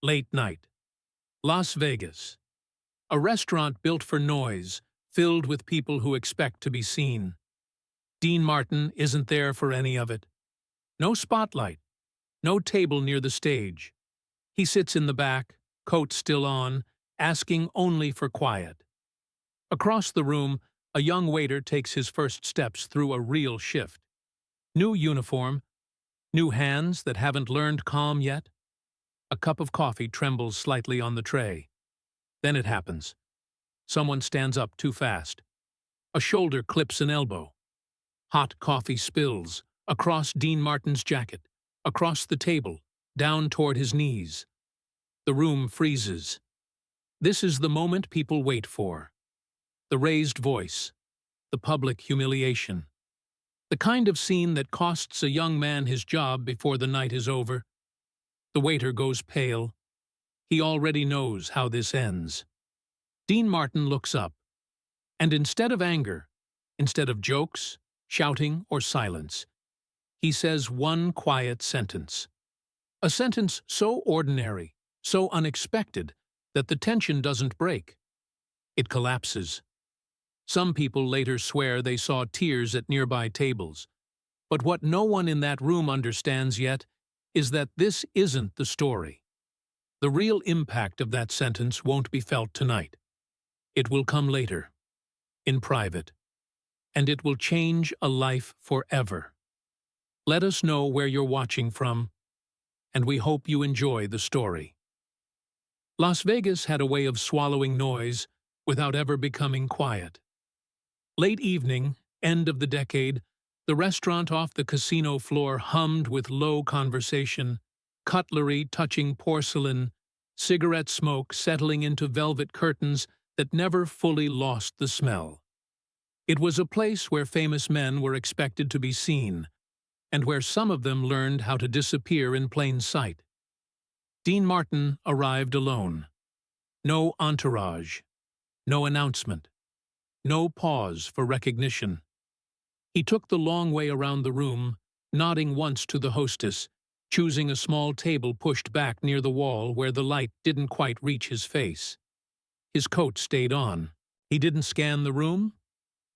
Late night. Las Vegas. A restaurant built for noise, filled with people who expect to be seen. Dean Martin isn't there for any of it. No spotlight. No table near the stage. He sits in the back, coat still on, asking only for quiet. Across the room, a young waiter takes his first steps through a real shift. New uniform, new hands that haven't learned calm yet. A cup of coffee trembles slightly on the tray. Then it happens. Someone stands up too fast. A shoulder clips an elbow. Hot coffee spills across Dean Martin's jacket, across the table, down toward his knees. The room freezes. This is the moment people wait for. The raised voice. The public humiliation. The kind of scene that costs a young man his job before the night is over. The waiter goes pale. He already knows how this ends. Dean Martin looks up. And instead of anger, instead of jokes, shouting, or silence, he says one quiet sentence. A sentence so ordinary, so unexpected, that the tension doesn't break. It collapses. Some people later swear they saw tears at nearby tables. But what no one in that room understands yet is that this isn't the story. The real impact of that sentence won't be felt tonight. It will come later, in private, and it will change a life forever. Let us know where you're watching from, and we hope you enjoy the story. Las Vegas had a way of swallowing noise without ever becoming quiet. Late evening, end of the decade, the restaurant off the casino floor hummed with low conversation, cutlery touching porcelain, cigarette smoke settling into velvet curtains that never fully lost the smell. It was a place where famous men were expected to be seen, and where some of them learned how to disappear in plain sight. Dean Martin arrived alone. No entourage, no announcement, no pause for recognition. He took the long way around the room, nodding once to the hostess, choosing a small table pushed back near the wall where the light didn't quite reach his face. His coat stayed on. He didn't scan the room.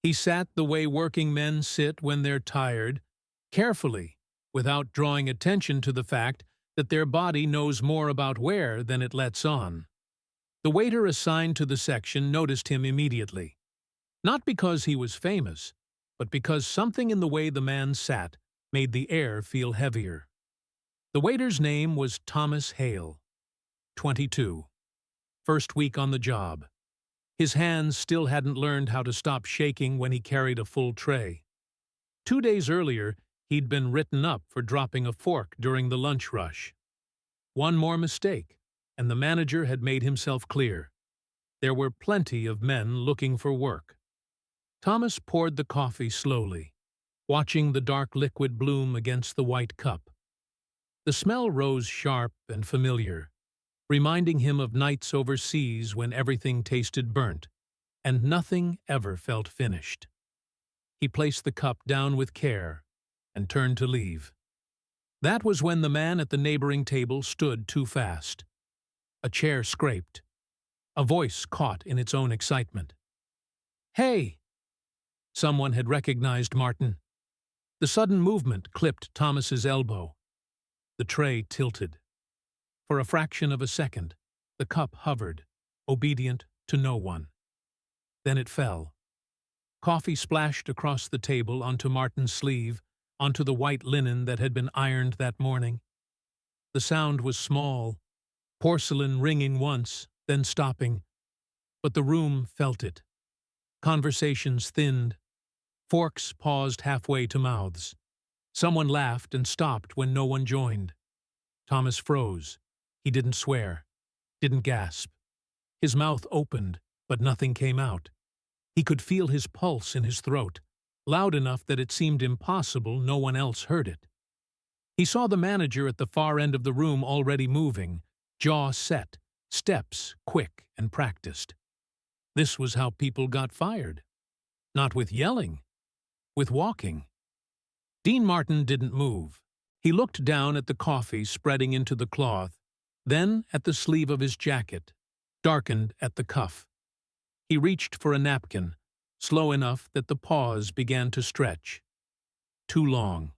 He sat the way working men sit when they're tired, carefully, without drawing attention to the fact that their body knows more about where than it lets on. The waiter assigned to the section noticed him immediately. Not because he was famous, but because something in the way the man sat made the air feel heavier. The waiter's name was Thomas Hale, 22. First week on the job. His hands still hadn't learned how to stop shaking when he carried a full tray. 2 days earlier, he'd been written up for dropping a fork during the lunch rush. One more mistake, and the manager had made himself clear. There were plenty of men looking for work. Thomas poured the coffee slowly, watching the dark liquid bloom against the white cup. The smell rose sharp and familiar, reminding him of nights overseas when everything tasted burnt, and nothing ever felt finished. He placed the cup down with care and turned to leave. That was when the man at the neighboring table stood too fast. A chair scraped. A voice caught in its own excitement. "Hey!" Someone had recognized Martin. The sudden movement clipped Thomas's elbow. The tray tilted. For a fraction of a second, the cup hovered, obedient to no one. Then it fell. Coffee splashed across the table onto Martin's sleeve, onto the white linen that had been ironed that morning. The sound was small, porcelain ringing once, then stopping. But the room felt it. Conversations thinned. Forks paused halfway to mouths. Someone laughed and stopped when no one joined. Thomas froze. He didn't swear, didn't gasp. His mouth opened, but nothing came out. He could feel his pulse in his throat, loud enough that it seemed impossible no one else heard it. He saw the manager at the far end of the room already moving, jaw set, steps quick and practiced. This was how people got fired. Not with yelling, with walking. Dean Martin didn't move. He looked down at the coffee spreading into the cloth, then at the sleeve of his jacket, darkened at the cuff. He reached for a napkin, slow enough that the pause began to stretch. Too long.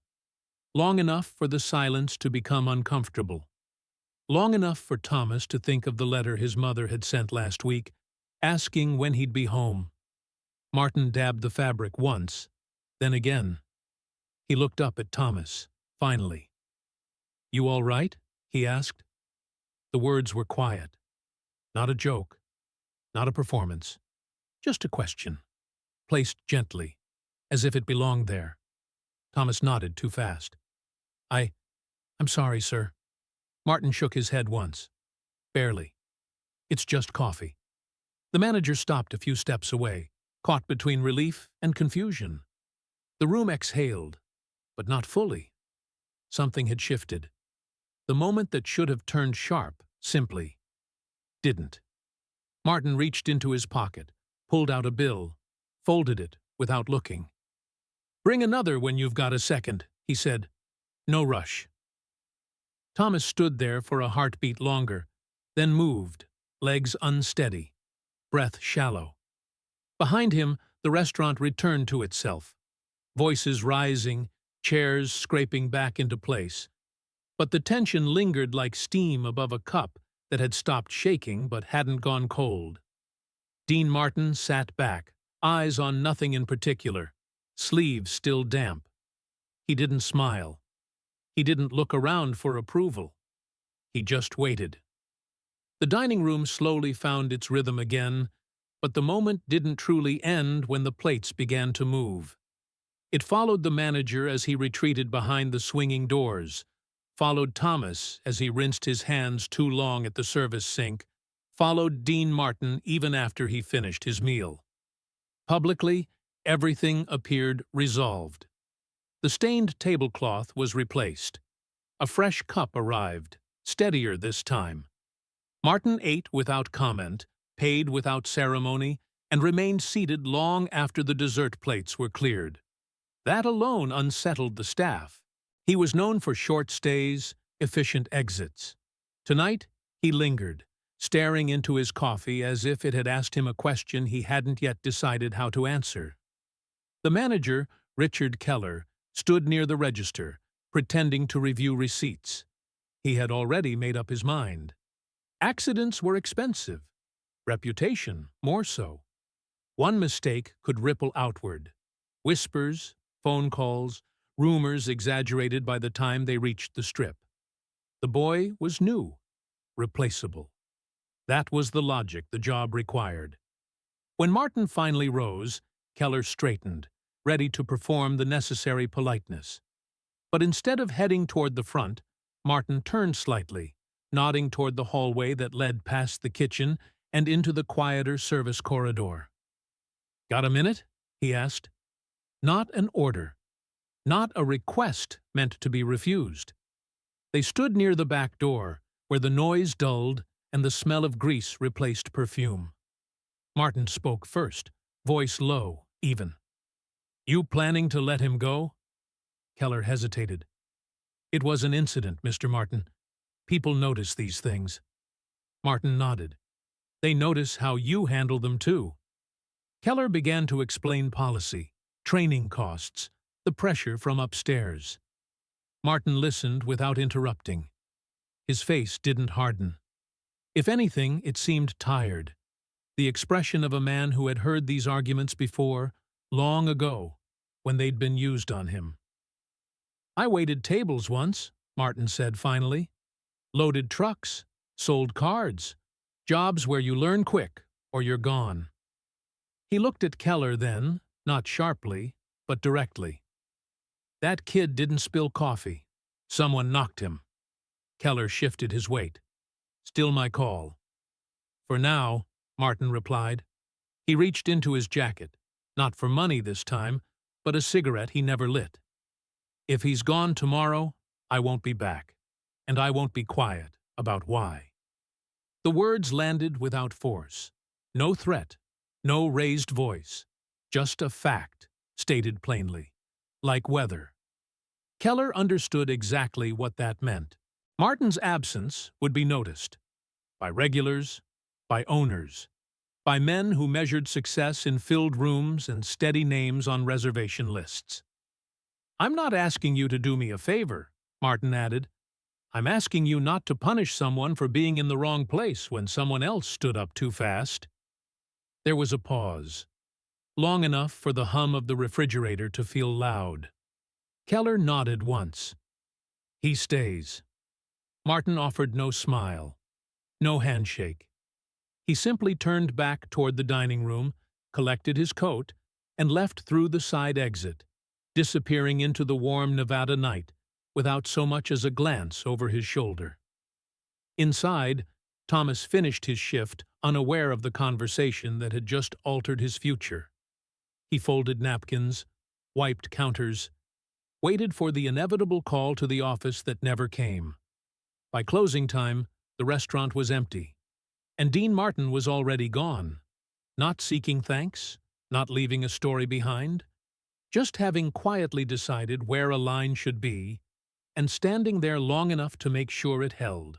Long enough for the silence to become uncomfortable. Long enough for Thomas to think of the letter his mother had sent last week, asking when he'd be home. Martin dabbed the fabric once, then again. He looked up at Thomas, finally. "You all right?" he asked. The words were quiet. Not a joke. Not a performance. Just a question, placed gently, as if it belonged there. Thomas nodded too fast. I'm sorry, sir." Martin shook his head once. "Barely. It's just coffee." The manager stopped a few steps away, caught between relief and confusion. The room exhaled, but not fully. Something had shifted. The moment that should have turned sharp, simply didn't. Martin reached into his pocket, pulled out a bill, folded it without looking. "Bring another when you've got a second," he said. "No rush." Thomas stood there for a heartbeat longer, then moved, legs unsteady, breath shallow. Behind him, the restaurant returned to itself, voices rising, chairs scraping back into place. But the tension lingered like steam above a cup that had stopped shaking but hadn't gone cold. Dean Martin sat back, eyes on nothing in particular, sleeves still damp. He didn't smile. He didn't look around for approval. He just waited. The dining room slowly found its rhythm again, but the moment didn't truly end when the plates began to move. It followed the manager as he retreated behind the swinging doors, followed Thomas as he rinsed his hands too long at the service sink, followed Dean Martin even after he finished his meal. Publicly, everything appeared resolved. The stained tablecloth was replaced. A fresh cup arrived, steadier this time. Martin ate without comment, paid without ceremony, and remained seated long after the dessert plates were cleared. That alone unsettled the staff. He was known for short stays, efficient exits. Tonight, he lingered, staring into his coffee as if it had asked him a question he hadn't yet decided how to answer. The manager, Richard Keller, stood near the register, pretending to review receipts. He had already made up his mind. Accidents were expensive. Reputation, more so. One mistake could ripple outward. Whispers, phone calls, rumors exaggerated by the time they reached the Strip. The boy was new, replaceable. That was the logic the job required. When Martin finally rose, Keller straightened, ready to perform the necessary politeness. But instead of heading toward the front, Martin turned slightly, nodding toward the hallway that led past the kitchen and into the quieter service corridor. "Got a minute?" he asked. Not an order. Not a request meant to be refused. They stood near the back door, where the noise dulled and the smell of grease replaced perfume. Martin spoke first, voice low, even. "You planning to let him go?" Keller hesitated. "It was an incident, Mr. Martin. People notice these things." Martin nodded. "They notice how you handle them, too." Keller began to explain policy, training costs, the pressure from upstairs. Martin listened without interrupting. His face didn't harden. If anything, it seemed tired. The expression of a man who had heard these arguments before, long ago, when they'd been used on him. "I waited tables once," Martin said finally. "Loaded trucks, sold cards, jobs where you learn quick or you're gone." He looked at Keller then, not sharply, but directly. "That kid didn't spill coffee. Someone knocked him." Keller shifted his weight. "Still my call." "For now," Martin replied. He reached into his jacket, not for money this time, but a cigarette he never lit. "If he's gone tomorrow, I won't be back, and I won't be quiet about why." The words landed without force. No threat, no raised voice, just a fact, stated plainly, like weather. Keller understood exactly what that meant. Martin's absence would be noticed by regulars, by owners, by men who measured success in filled rooms and steady names on reservation lists. "I'm not asking you to do me a favor," Martin added. "I'm asking you not to punish someone for being in the wrong place when someone else stood up too fast." There was a pause, long enough for the hum of the refrigerator to feel loud. Keller nodded once. "He stays." Martin offered no smile, no handshake. He simply turned back toward the dining room, collected his coat, and left through the side exit, disappearing into the warm Nevada night without so much as a glance over his shoulder. Inside, Thomas finished his shift, unaware of the conversation that had just altered his future. He folded napkins, wiped counters, waited for the inevitable call to the office that never came. By closing time, the restaurant was empty, and Dean Martin was already gone, not seeking thanks, not leaving a story behind, just having quietly decided where a line should be and standing there long enough to make sure it held.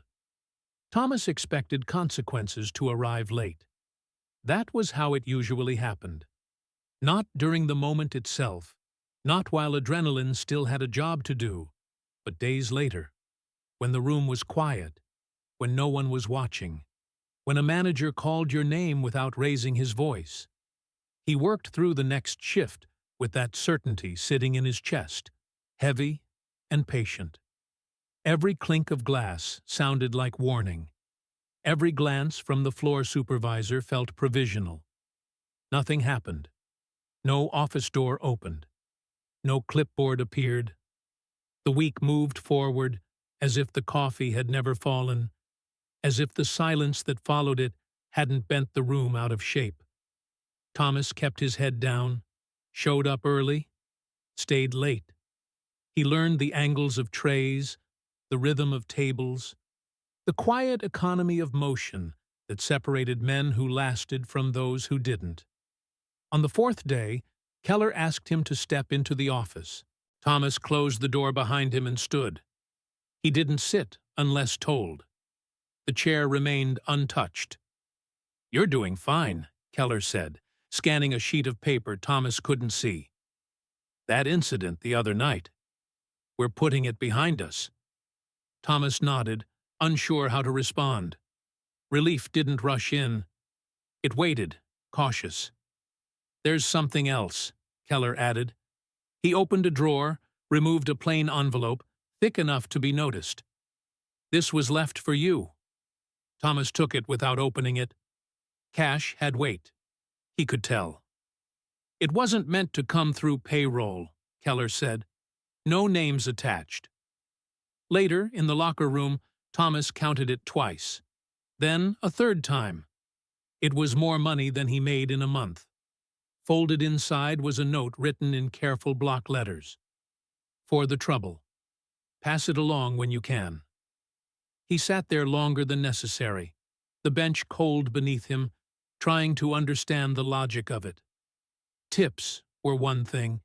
Thomas expected consequences to arrive late. That was how it usually happened. Not during the moment itself, not while adrenaline still had a job to do, but days later, when the room was quiet, when no one was watching, when a manager called your name without raising his voice. He worked through the next shift with that certainty sitting in his chest, heavy and patient. Every clink of glass sounded like warning. Every glance from the floor supervisor felt provisional. Nothing happened. No office door opened. No clipboard appeared. The week moved forward as if the coffee had never fallen, as if the silence that followed it hadn't bent the room out of shape. Thomas kept his head down, showed up early, stayed late. He learned the angles of trays, the rhythm of tables, the quiet economy of motion that separated men who lasted from those who didn't. On the fourth day, Keller asked him to step into the office. Thomas closed the door behind him and stood. He didn't sit unless told. The chair remained untouched. "You're doing fine," Keller said, scanning a sheet of paper Thomas couldn't see. "That incident the other night. We're putting it behind us." Thomas nodded, unsure how to respond. Relief didn't rush in. It waited, cautious. "There's something else," Keller added. He opened a drawer, removed a plain envelope, thick enough to be noticed. "This was left for you." Thomas took it without opening it. Cash had weight. He could tell. "It wasn't meant to come through payroll," Keller said. "No names attached." Later, in the locker room, Thomas counted it twice. Then a third time. It was more money than he made in a month. Folded inside was a note written in careful block letters. "For the trouble. Pass it along when you can." He sat there longer than necessary, the bench cold beneath him, trying to understand the logic of it. Tips were one thing.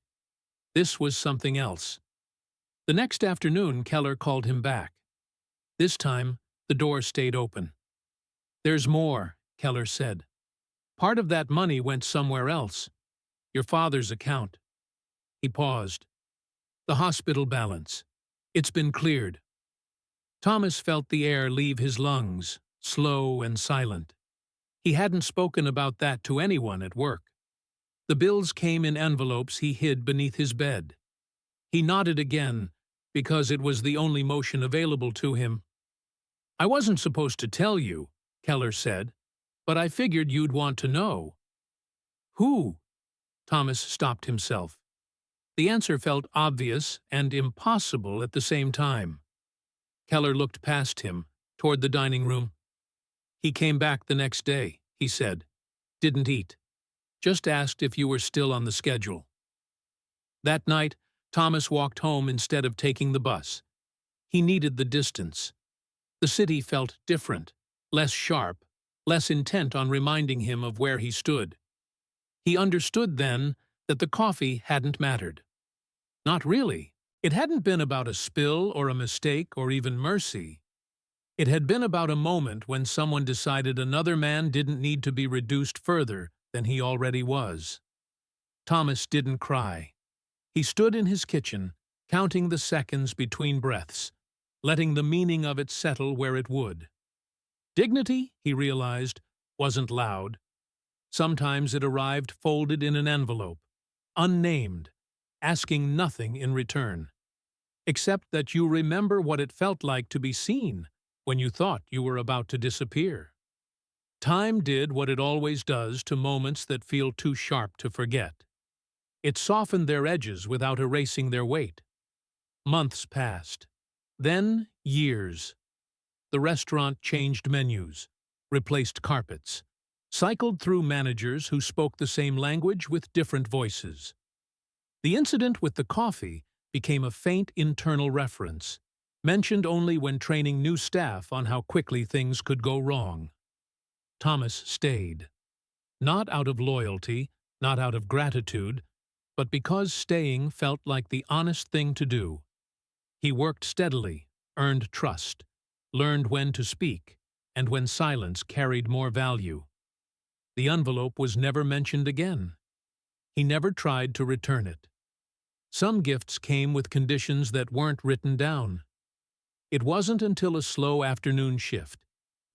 This was something else. The next afternoon, Keller called him back. This time, the door stayed open. "There's more," Keller said. "Part of that money went somewhere else. Your father's account." He paused. "The hospital balance. It's been cleared." Thomas felt the air leave his lungs, slow and silent. He hadn't spoken about that to anyone at work. The bills came in envelopes he hid beneath his bed. He nodded again, because it was the only motion available to him. "I wasn't supposed to tell you," Keller said, "but I figured you'd want to know." "Who?" Thomas stopped himself. The answer felt obvious and impossible at the same time. Keller looked past him, toward the dining room. "He came back the next day," he said. "Didn't eat. Just asked if you were still on the schedule." That night, Thomas walked home instead of taking the bus. He needed the distance. The city felt different, less sharp, less intent on reminding him of where he stood. He understood then that the coffee hadn't mattered. Not really. It hadn't been about a spill or a mistake or even mercy. It had been about a moment when someone decided another man didn't need to be reduced further than he already was. Thomas didn't cry. He stood in his kitchen, counting the seconds between breaths, letting the meaning of it settle where it would. Dignity, he realized, wasn't loud. Sometimes it arrived folded in an envelope, unnamed, asking nothing in return, except that you remember what it felt like to be seen when you thought you were about to disappear. Time did what it always does to moments that feel too sharp to forget. It softened their edges without erasing their weight. Months passed. Then years. The restaurant changed menus, replaced carpets, cycled through managers who spoke the same language with different voices. The incident with the coffee became a faint internal reference, mentioned only when training new staff on how quickly things could go wrong. Thomas stayed. Not out of loyalty, not out of gratitude, but because staying felt like the honest thing to do. He worked steadily, earned trust, learned when to speak, and when silence carried more value. The envelope was never mentioned again. He never tried to return it. Some gifts came with conditions that weren't written down. It wasn't until a slow afternoon shift,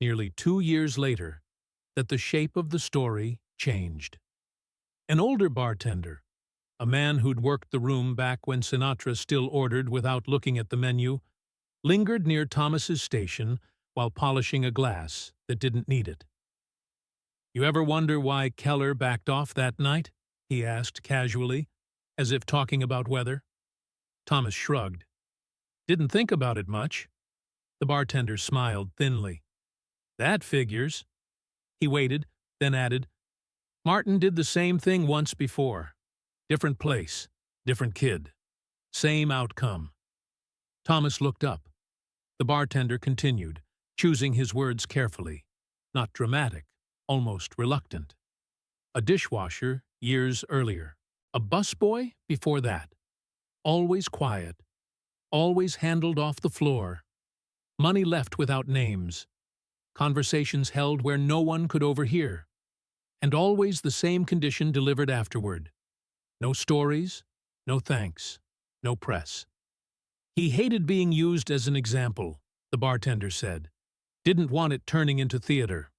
nearly 2 years later, that the shape of the story changed. An older bartender, a man who'd worked the room back when Sinatra still ordered without looking at the menu, lingered near Thomas's station while polishing a glass that didn't need it. "You ever wonder why Keller backed off that night?" he asked casually, as if talking about weather. Thomas shrugged. "Didn't think about it much." The bartender smiled thinly. "That figures." He waited, then added, "Martin did the same thing once before. Different place, different kid. Same outcome." Thomas looked up. The bartender continued, choosing his words carefully, not dramatic, almost reluctant. A dishwasher years earlier. A busboy before that. Always quiet. Always handled off the floor. Money left without names. Conversations held where no one could overhear. And always the same condition delivered afterward. No stories, no thanks, no press. He hated being used as an example, the bartender said. Didn't want it turning into theater.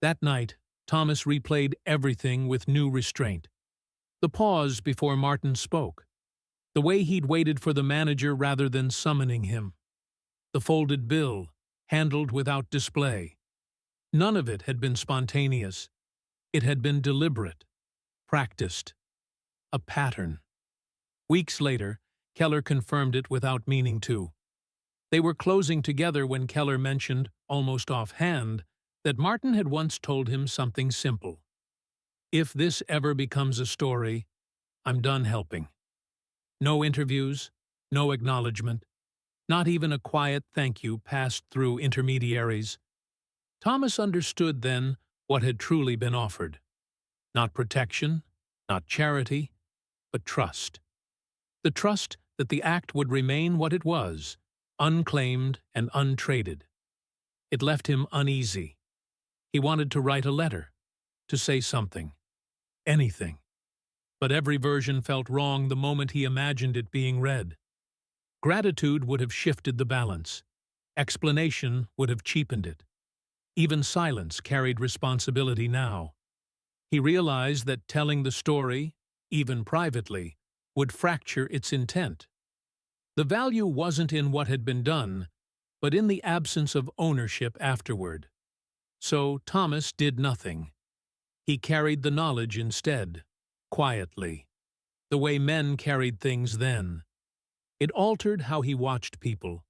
That night, Thomas replayed everything with new restraint. The pause before Martin spoke. The way he'd waited for the manager rather than summoning him. The folded bill, handled without display. None of it had been spontaneous. It had been deliberate, practiced. A pattern. Weeks later, Keller confirmed it without meaning to. They were closing together when Keller mentioned, almost offhand, that Martin had once told him something simple. "If this ever becomes a story, I'm done helping." No interviews, no acknowledgement, not even a quiet thank you passed through intermediaries. Thomas understood then what had truly been offered. Not protection, not charity, but trust. The trust that the act would remain what it was, unclaimed and untraded. It left him uneasy. He wanted to write a letter, to say something, anything. But every version felt wrong the moment he imagined it being read. Gratitude would have shifted the balance. Explanation would have cheapened it. Even silence carried responsibility now. He realized that telling the story, even privately, would fracture its intent. The value wasn't in what had been done, but in the absence of ownership afterward. So Thomas did nothing. He carried the knowledge instead, quietly, the way men carried things then. It altered how he watched people,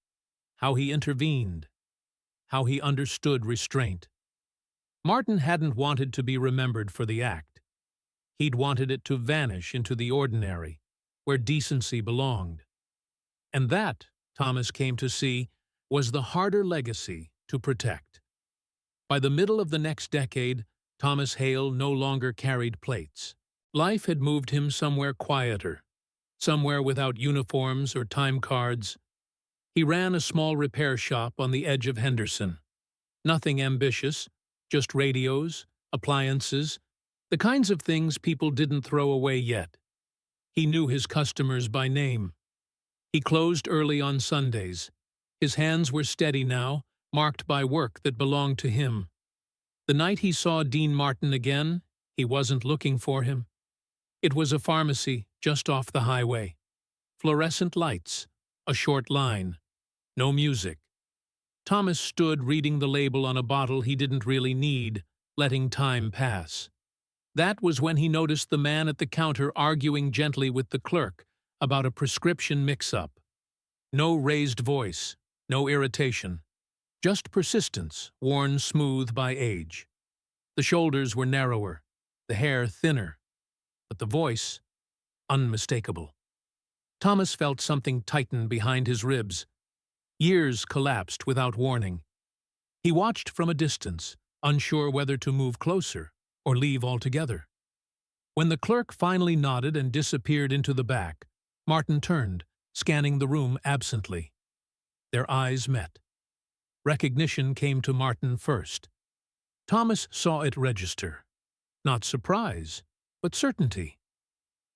how he intervened, how he understood restraint. Martin hadn't wanted to be remembered for the act. He'd wanted it to vanish into the ordinary, where decency belonged. And that, Thomas came to see, was the harder legacy to protect. By the middle of the next decade, Thomas Hale no longer carried plates. Life had moved him somewhere quieter, somewhere without uniforms or time cards. He ran a small repair shop on the edge of Henderson. Nothing ambitious, just radios, appliances, the kinds of things people didn't throw away yet. He knew his customers by name. He closed early on Sundays. His hands were steady now, marked by work that belonged to him. The night he saw Dean Martin again, he wasn't looking for him. It was a pharmacy just off the highway. Fluorescent lights, a short line, no music. Thomas stood reading the label on a bottle he didn't really need, letting time pass. That was when he noticed the man at the counter arguing gently with the clerk about a prescription mix-up. No raised voice, no irritation, just persistence worn smooth by age. The shoulders were narrower, the hair thinner, but the voice unmistakable. Thomas felt something tighten behind his ribs. Years collapsed without warning. He watched from a distance, unsure whether to move closer or leave altogether. When the clerk finally nodded and disappeared into the back, Martin turned, scanning the room absently. Their eyes met. Recognition came to Martin first. Thomas saw it register. Not surprise, but certainty.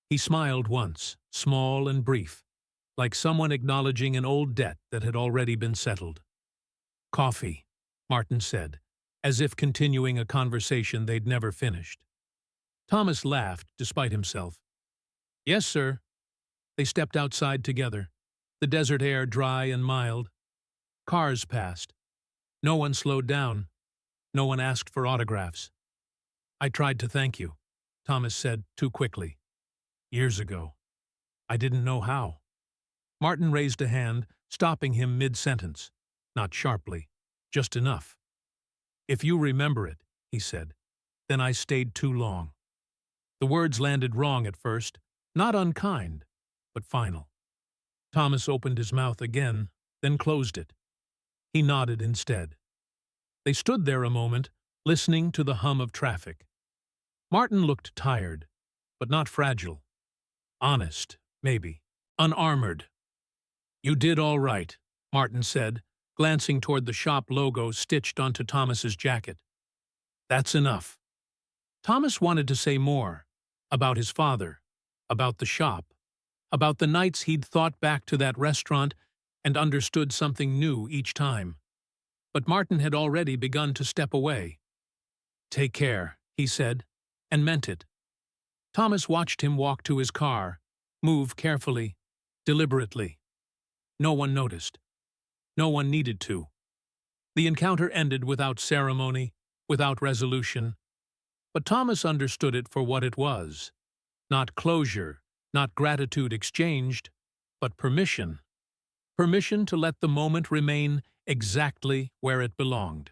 He smiled once, small and brief, like someone acknowledging an old debt that had already been settled. "Coffee," Martin said, as if continuing a conversation they'd never finished. Thomas laughed, despite himself. "Yes, sir." They stepped outside together, the desert air dry and mild. Cars passed. No one slowed down. No one asked for autographs. "I tried to thank you," Thomas said too quickly. "Years ago. I didn't know how." Martin raised a hand, stopping him mid-sentence. Not sharply, just enough. "If you remember it," he said, "then I stayed too long." The words landed wrong at first, not unkind, but final. Thomas opened his mouth again, then closed it. He nodded instead. They stood there a moment, listening to the hum of traffic. Martin looked tired, but not fragile. Honest, maybe. Unarmored. "You did all right," Martin said, glancing toward the shop logo stitched onto Thomas's jacket. "That's enough." Thomas wanted to say more, about his father, about the shop, about the nights he'd thought back to that restaurant and understood something new each time. But Martin had already begun to step away. "Take care," he said, and meant it. Thomas watched him walk to his car, move carefully, deliberately. No one noticed. No one needed to. The encounter ended without ceremony, without resolution. But Thomas understood it for what it was. Not closure, not gratitude exchanged, but permission. Permission to let the moment remain exactly where it belonged.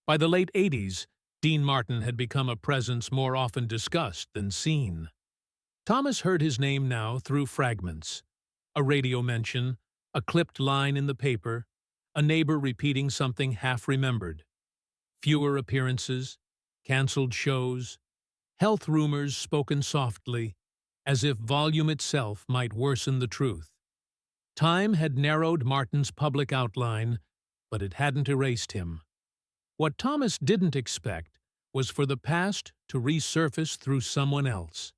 By the late 80s, Dean Martin had become a presence more often discussed than seen. Thomas heard his name now through fragments. A radio mention, a clipped line in the paper, a neighbor repeating something half-remembered. Fewer appearances, canceled shows, health rumors spoken softly, as if volume itself might worsen the truth. Time had narrowed Martin's public outline, but it hadn't erased him. What Thomas didn't expect was for the past to resurface through someone else.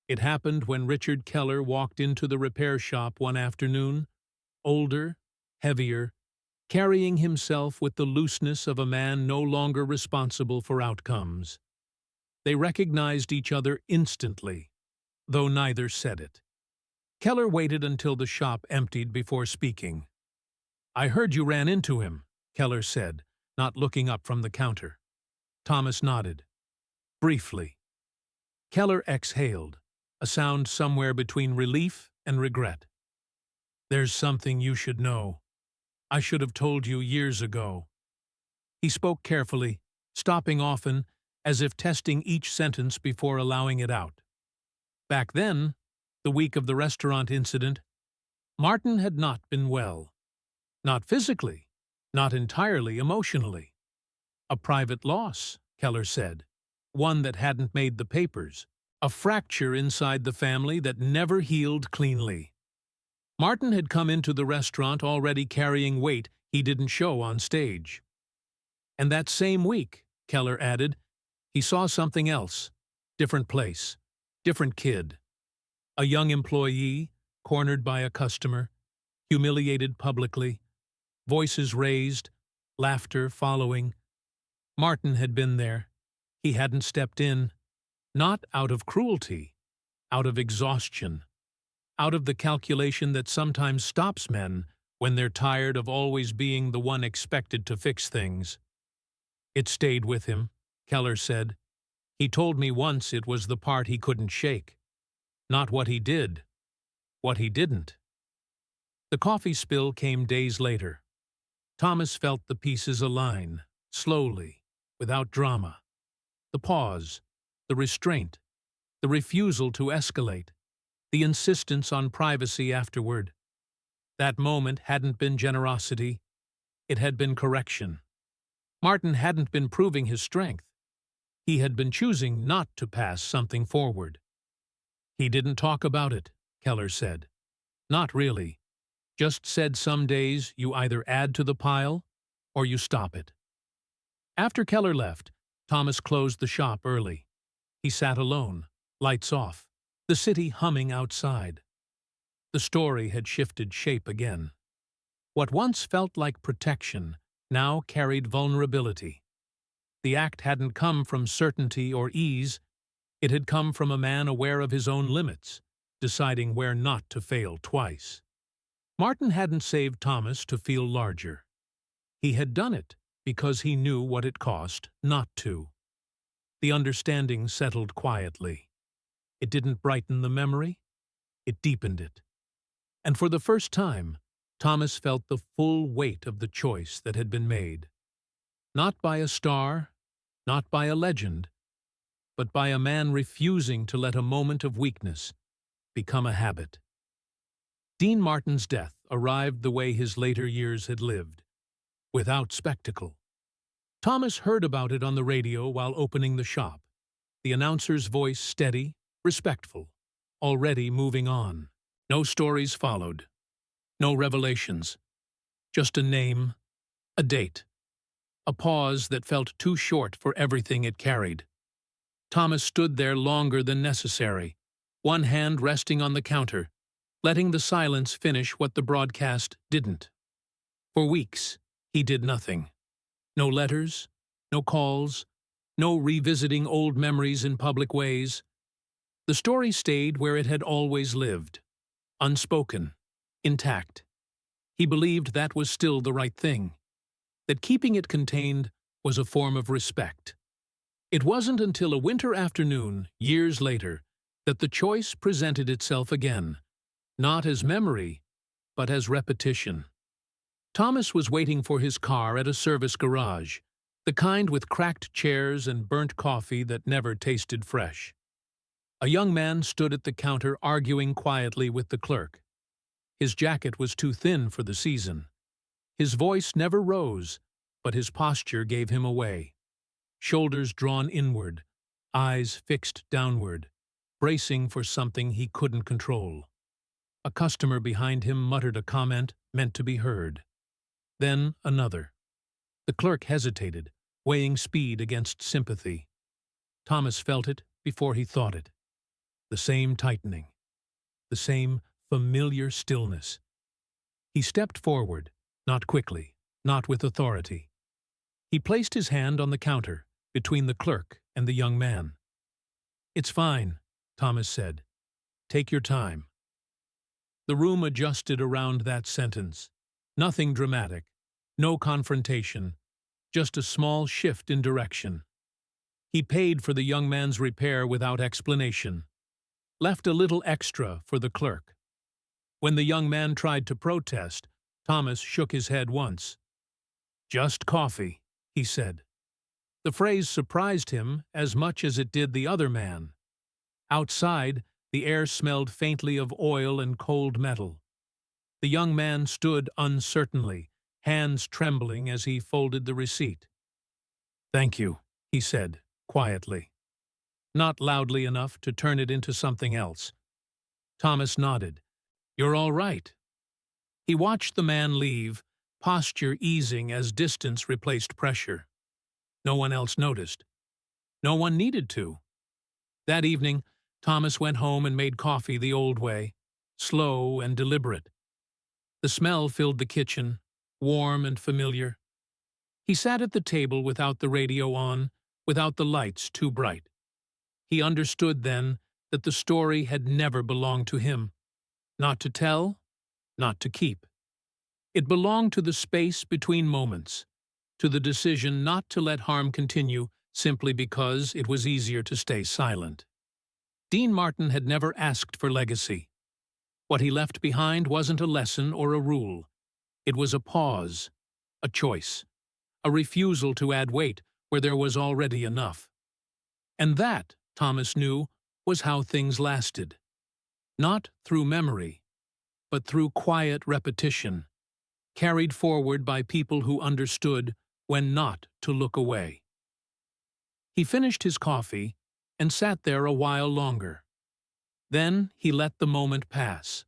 It happened when Richard Keller walked into the repair shop one afternoon, older, heavier, carrying himself with the looseness of a man no longer responsible for outcomes. They recognized each other instantly, though neither said it. Keller waited until the shop emptied before speaking. "I heard you ran into him," Keller said, not looking up from the counter. Thomas nodded. Briefly. Keller exhaled, a sound somewhere between relief and regret. "There's something you should know. I should have told you years ago." He spoke carefully, stopping often, as if testing each sentence before allowing it out. Back then, the week of the restaurant incident, Martin had not been well. Not physically, not entirely emotionally. A private loss, Keller said, one that hadn't made the papers, a fracture inside the family that never healed cleanly. Martin had come into the restaurant already carrying weight he didn't show on stage. And that same week, Keller added, he saw something else. Different place. Different kid. A young employee, cornered by a customer, humiliated publicly, voices raised, laughter following. Martin had been there. He hadn't stepped in. Not out of cruelty, out of exhaustion, out of the calculation that sometimes stops men when they're tired of always being the one expected to fix things. It stayed with him, Keller said. He told me once it was the part he couldn't shake. Not what he did, what he didn't. The coffee spill came days later. Thomas felt the pieces align, slowly, without drama. The pause, the restraint, the refusal to escalate, the insistence on privacy afterward. That moment hadn't been generosity, it had been correction. Martin hadn't been proving his strength. He had been choosing not to pass something forward. He didn't talk about it, Keller said. Not really. Just said some days you either add to the pile or you stop it. After Keller left, Thomas closed the shop early. He sat alone, lights off, the city humming outside. The story had shifted shape again. What once felt like protection now carried vulnerability. The act hadn't come from certainty or ease. It had come from a man aware of his own limits, deciding where not to fail twice. Martin hadn't saved Thomas to feel larger. He had done it because he knew what it cost not to. The understanding settled quietly. It didn't brighten the memory, it deepened it. And for the first time, Thomas felt the full weight of the choice that had been made. Not by a star, not by a legend, but by a man refusing to let a moment of weakness become a habit. Dean Martin's death arrived the way his later years had lived, without spectacle. Thomas heard about it on the radio while opening the shop, the announcer's voice steady, respectful, already moving on. No stories followed, no revelations, just a name, a date, a pause that felt too short for everything it carried. Thomas stood there longer than necessary, one hand resting on the counter, letting the silence finish what the broadcast didn't. For weeks, he did nothing. No letters, no calls, no revisiting old memories in public ways. The story stayed where it had always lived, unspoken, intact. He believed that was still the right thing, that keeping it contained was a form of respect. It wasn't until a winter afternoon, years later, that the choice presented itself again, not as memory, but as repetition. Thomas was waiting for his car at a service garage, the kind with cracked chairs and burnt coffee that never tasted fresh. A young man stood at the counter arguing quietly with the clerk. His jacket was too thin for the season. His voice never rose, but his posture gave him away. Shoulders drawn inward, eyes fixed downward, bracing for something he couldn't control. A customer behind him muttered a comment meant to be heard. Then another. The clerk hesitated, weighing speed against sympathy. Thomas felt it before he thought it. The same tightening. The same familiar stillness. He stepped forward, not quickly, not with authority. He placed his hand on the counter, between the clerk and the young man. "It's fine," Thomas said. "Take your time." The room adjusted around that sentence. Nothing dramatic, no confrontation, just a small shift in direction. He paid for the young man's repair without explanation, left a little extra for the clerk. When the young man tried to protest, Thomas shook his head once. "Just coffee," he said. The phrase surprised him as much as it did the other man. Outside, the air smelled faintly of oil and cold metal. The young man stood uncertainly, hands trembling as he folded the receipt. "Thank you," he said, quietly. Not loudly enough to turn it into something else. Thomas nodded. "You're all right," He watched the man leave, posture easing as distance replaced pressure. No one else noticed. No one needed to. That evening, Thomas went home and made coffee the old way, slow and deliberate. The smell filled the kitchen, warm and familiar. He sat at the table without the radio on, without the lights too bright. He understood then that the story had never belonged to him. Not to tell, not to keep. It belonged to the space between moments, to the decision not to let harm continue simply because it was easier to stay silent. Dean Martin had never asked for legacy. What he left behind wasn't a lesson or a rule. It was a pause, a choice, a refusal to add weight where there was already enough. And that, Thomas knew, was how things lasted. Not through memory, but through quiet repetition, carried forward by people who understood when not to look away. He finished his coffee and sat there a while longer. Then he let the moment pass.